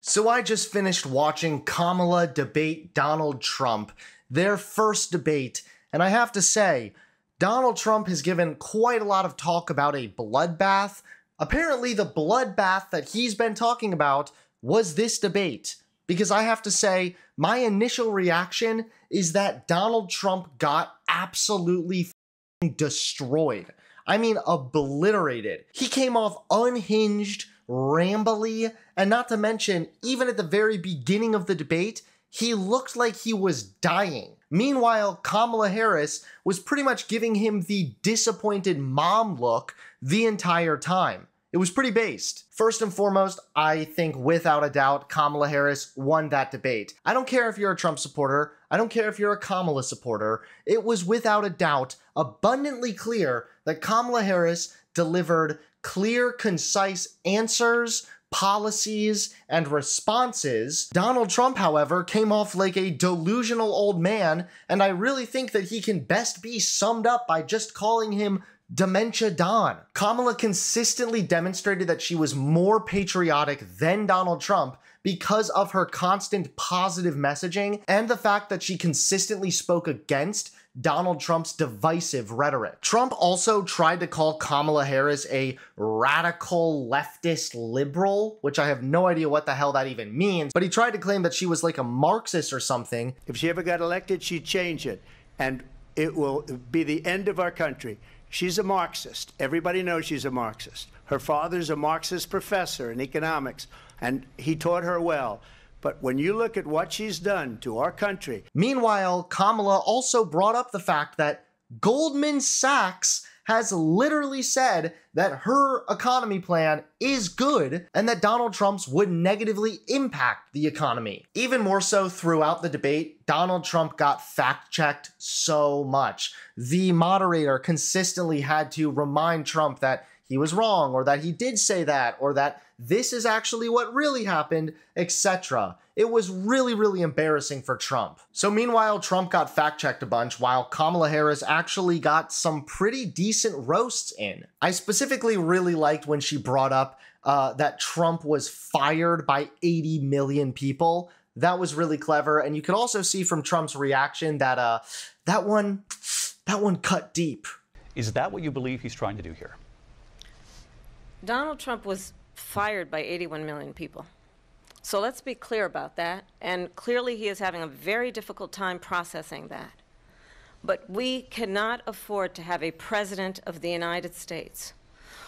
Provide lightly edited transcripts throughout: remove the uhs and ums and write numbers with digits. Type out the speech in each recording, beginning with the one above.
So I just finished watching Kamala debate Donald Trump, their first debate, and I have to say, Donald Trump has given quite a lot of talk about a bloodbath. Apparently the bloodbath that he's been talking about was this debate, because I have to say, my initial reaction is that Donald Trump got absolutely destroyed. I mean, obliterated. He came off unhinged, rambly, and not to mention, even at the very beginning of the debate, he looked like he was dying. Meanwhile, Kamala Harris was pretty much giving him the disappointed mom look the entire time. It was pretty based. First and foremost, I think without a doubt, Kamala Harris won that debate. I don't care if you're a Trump supporter. I don't care if you're a Kamala supporter. It was without a doubt abundantly clear that Kamala Harris delivered clear, concise answers, policies, and responses. Donald Trump, however, came off like a delusional old man, and I really think that he can best be summed up by just calling him Dementia Don. Kamala consistently demonstrated that she was more patriotic than Donald Trump because of her constant positive messaging and the fact that she consistently spoke against Donald Trump's divisive rhetoric. Trump also tried to call Kamala Harris a radical leftist liberal, which I have no idea what the hell that even means, but he tried to claim that she was like a Marxist or something. If she ever got elected, she'd change it, and it will be the end of our country. She's a Marxist. Everybody knows she's a Marxist. Her father's a Marxist professor in economics, and he taught her well. But when you look at what she's done to our country... Meanwhile, Kamala also brought up the fact that Goldman Sachs has literally said that her economy plan is good and that Donald Trump's would negatively impact the economy. Even more so throughout the debate, Donald Trump got fact-checked so much. The moderator consistently had to remind Trump that he was wrong, or that he did say that, or that this is actually what really happened, etc. It was really, really embarrassing for Trump. So meanwhile, Trump got fact-checked a bunch, while Kamala Harris actually got some pretty decent roasts in. I specifically really liked when she brought up that Trump was fired by 80 million people. That was really clever, and you could also see from Trump's reaction that that one cut deep. Is that what you believe he's trying to do here? Donald Trump was fired by 81 million people. So let's be clear about that. And clearly he is having a very difficult time processing that. But we cannot afford to have a president of the United States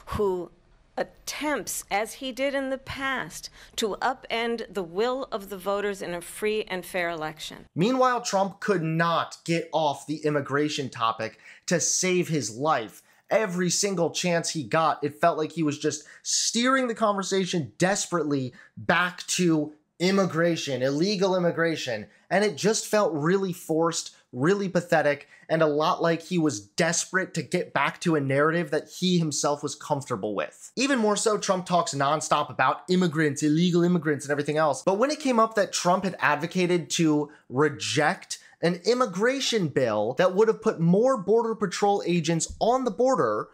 who attempts, as he did in the past, to upend the will of the voters in a free and fair election. Meanwhile, Trump could not get off the immigration topic to save his life. Every single chance he got, it felt like he was just steering the conversation desperately back to immigration, illegal immigration, and it just felt really forced, really pathetic, and a lot like he was desperate to get back to a narrative that he himself was comfortable with. Even more so, Trump talks nonstop about immigrants, illegal immigrants, and everything else, but when it came up that Trump had advocated to reject an immigration bill that would have put more Border Patrol agents on the border,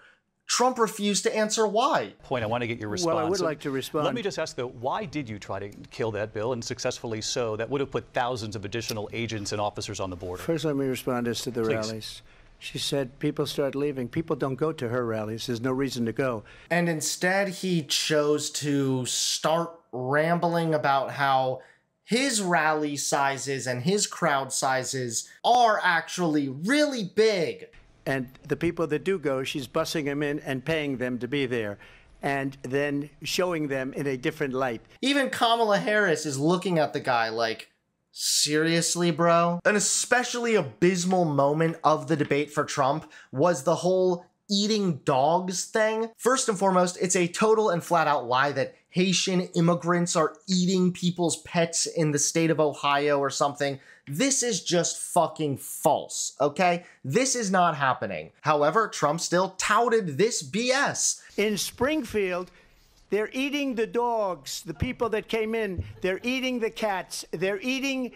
Trump refused to answer why. I want to get your response. Well, I would like to respond. Let me just ask, though, why did you try to kill that bill, and successfully so, that would have put thousands of additional agents and officers on the border? First, let me respond as to the rallies. She said people start leaving. People don't go to her rallies. There's no reason to go. And instead, he chose to start rambling about how his rally sizes and his crowd sizes are actually really big. And the people that do go, she's bussing them in and paying them to be there, and then showing them in a different light. Even Kamala Harris is looking at the guy like, seriously, bro? An especially abysmal moment of the debate for Trump was the whole eating dogs thing. First and foremost, it's a total and flat out lie that Haitian immigrants are eating people's pets in the state of Ohio or something. This is just fucking false, okay? This is not happening. However, Trump still touted this BS. In Springfield, they're eating the dogs, the people that came in. They're eating the cats. They're eating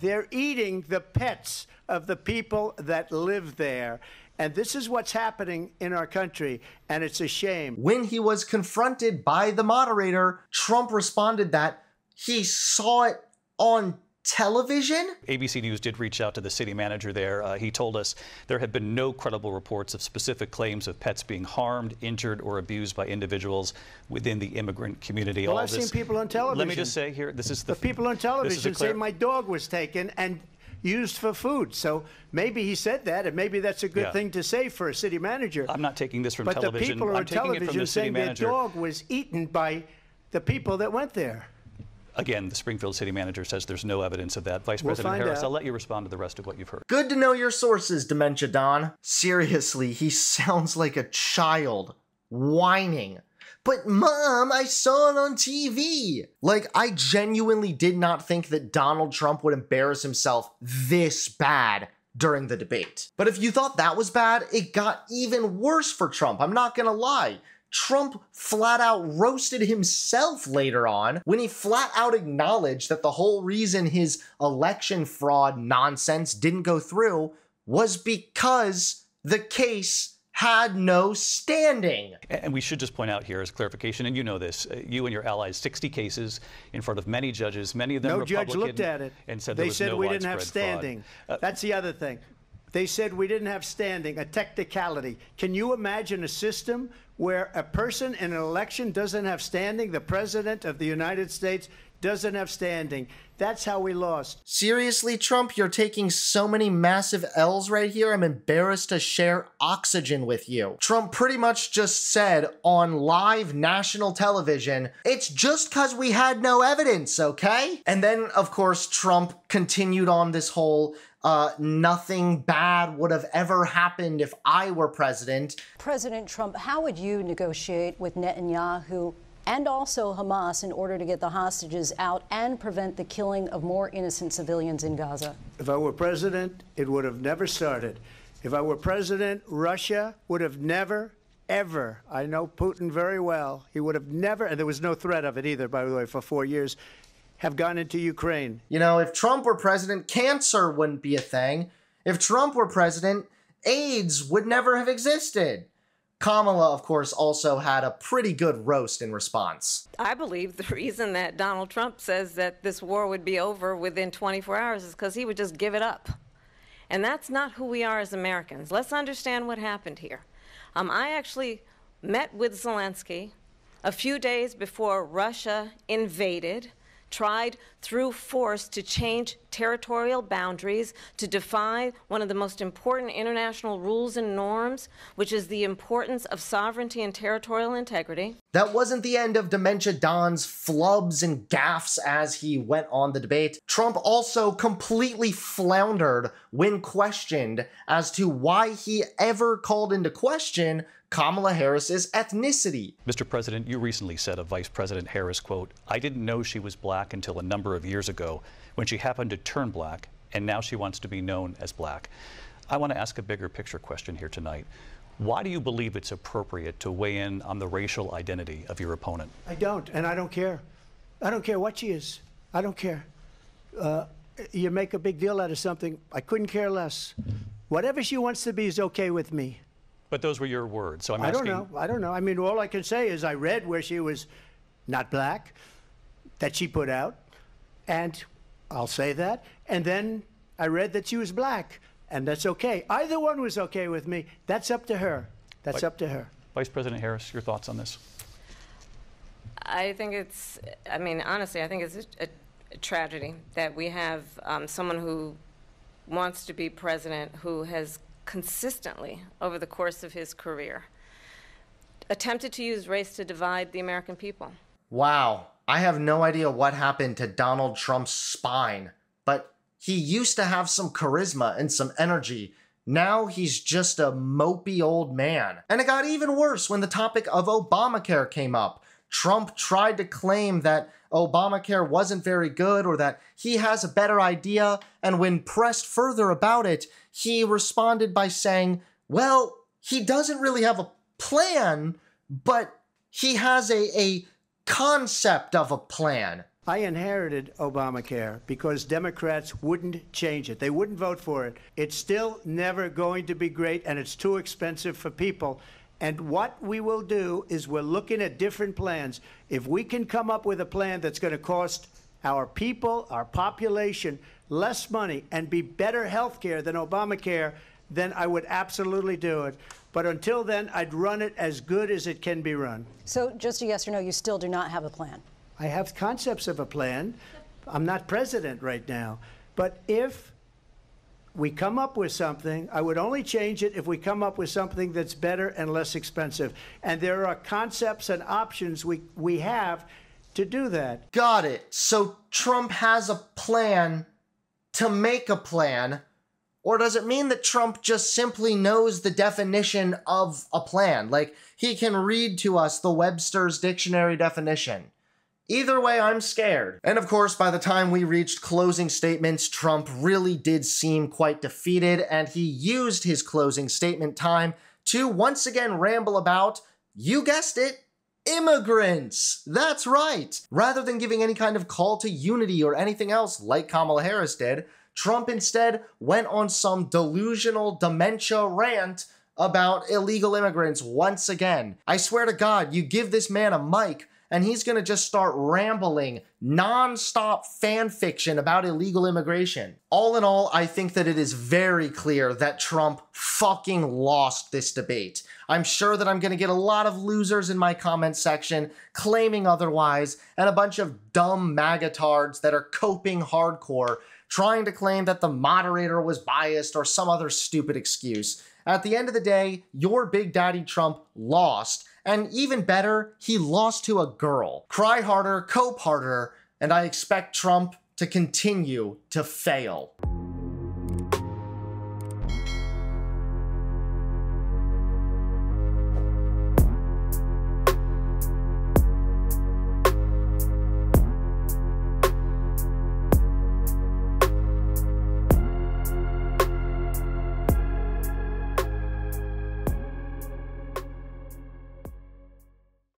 the pets of the people that live there. And this is what's happening in our country, and it's a shame. When he was confronted by the moderator, Trump responded that he saw it on television? ABC News did reach out to the city manager there. He told us there have been no credible reports of specific claims of pets being harmed, injured, or abused by individuals within the immigrant community. Well, I've seen people on television. Let me just say here, this is the people on television say my dog was taken and used for food. So maybe he said that, and maybe that's a good thing to say for a city manager. I'm not taking this from television. But the people I'm on television saying their dog was eaten by the people that went there. Again, the Springfield city manager says there's no evidence of that. Vice President Harris, I'll let you respond to the rest of what you've heard. Good to know your sources, Dementia Don. Seriously, he sounds like a child whining. But Mom, I saw it on TV. Like, I genuinely did not think that Donald Trump would embarrass himself this bad during the debate. But if you thought that was bad, it got even worse for Trump. I'm not gonna lie. Trump flat out roasted himself later on when he flat out acknowledged that the whole reason his election fraud nonsense didn't go through was because the case had no standing. And we should just point out here as clarification, and you know this, you and your allies, 60 cases in front of many judges, many of them Republican. No judge looked at it. And said they there was said no we didn't have standing. That's the other thing. They said we didn't have standing, a technicality. Can you imagine a system where a person in an election doesn't have standing? The President of the United States doesn't have standing. That's how we lost. Seriously, Trump, you're taking so many massive L's right here. I'm embarrassed to share oxygen with you. Trump pretty much just said on live national television, it's just because we had no evidence, okay? And then, of course, Trump continued on this whole nothing bad would have ever happened if I were president. President Trump, how would you negotiate with Netanyahu and also Hamas in order to get the hostages out and prevent the killing of more innocent civilians in Gaza? If I were president, it would have never started. If I were president, Russia would have never, ever, I know Putin very well, he would have never, and there was no threat of it either, by the way, for 4 years, have gone into Ukraine. You know, if Trump were president, cancer wouldn't be a thing. If Trump were president, AIDS would never have existed. Kamala, of course, also had a pretty good roast in response. I believe the reason that Donald Trump says that this war would be over within 24 hours is because he would just give it up. And that's not who we are as Americans. Let's understand what happened here. I actually met with Zelensky a few days before Russia invaded, tried through force to change territorial boundaries, to defy one of the most important international rules and norms, which is the importance of sovereignty and territorial integrity. That wasn't the end of Dementia Don's flubs and gaffes as he went on the debate. Trump also completely floundered when questioned as to why he ever called into question Kamala Harris's ethnicity. Mr. President, you recently said of Vice President Harris, quote, "I didn't know she was black until a number of years ago when she happened to turn black, and now she wants to be known as black." I want to ask a bigger picture question here tonight. Why do you believe it's appropriate to weigh in on the racial identity of your opponent? I don't, and I don't care. I don't care what she is. I don't care. You make a big deal out of something, I couldn't care less. Whatever she wants to be is okay with me. But those were your words, so I'm asking. I don't know. I mean, all I can say is I read where she was not black, that she put out, and I'll say that. And then I read that she was black, and that's okay. Either one was okay with me. That's up to her. That's up to her. Vice President Harris, your thoughts on this? I think it's, I mean, honestly, I think it's a tragedy that we have someone who wants to be president who has consistently, over the course of his career, attempted to use race to divide the American people. Wow, I have no idea what happened to Donald Trump's spine, but he used to have some charisma and some energy. Now he's just a mopey old man. And it got even worse when the topic of Obamacare came up. Trump tried to claim that Obamacare wasn't very good or that he has a better idea, and when pressed further about it, he responded by saying, well, he doesn't really have a plan, but he has a concept of a plan. I inherited Obamacare because Democrats wouldn't change it. They wouldn't vote for it. It's still never going to be great, and it's too expensive for people. And what we will do is we're looking at different plans. If we can come up with a plan that's going to cost our people, our population, less money, and be better health care than Obamacare, then I would absolutely do it. But until then, I'd run it as good as it can be run. So just a yes or no, you still do not have a plan? I have concepts of a plan. I'm not president right now. But if we come up with something, I would only change it if we come up with something that's better and less expensive. And there are concepts and options we have to do that. Got it. So Trump has a plan to make a plan, or does it mean that Trump just simply knows the definition of a plan? Like, he can read to us the Webster's Dictionary definition. Either way, I'm scared. And of course, by the time we reached closing statements, Trump really did seem quite defeated, and he used his closing statement time to once again ramble about, you guessed it, immigrants. That's right. Rather than giving any kind of call to unity or anything else like Kamala Harris did, Trump instead went on some delusional dementia rant about illegal immigrants once again. I swear to God, you give this man a mic and he's gonna just start rambling non-stop fan fiction about illegal immigration. All in all, I think that it is very clear that Trump fucking lost this debate. I'm sure that I'm gonna get a lot of losers in my comment section claiming otherwise, and a bunch of dumb magatards that are coping hardcore, trying to claim that the moderator was biased or some other stupid excuse. At the end of the day, your Big Daddy Trump lost, and even better, he lost to a girl. Cry harder, cope harder, and I expect Trump to continue to fail.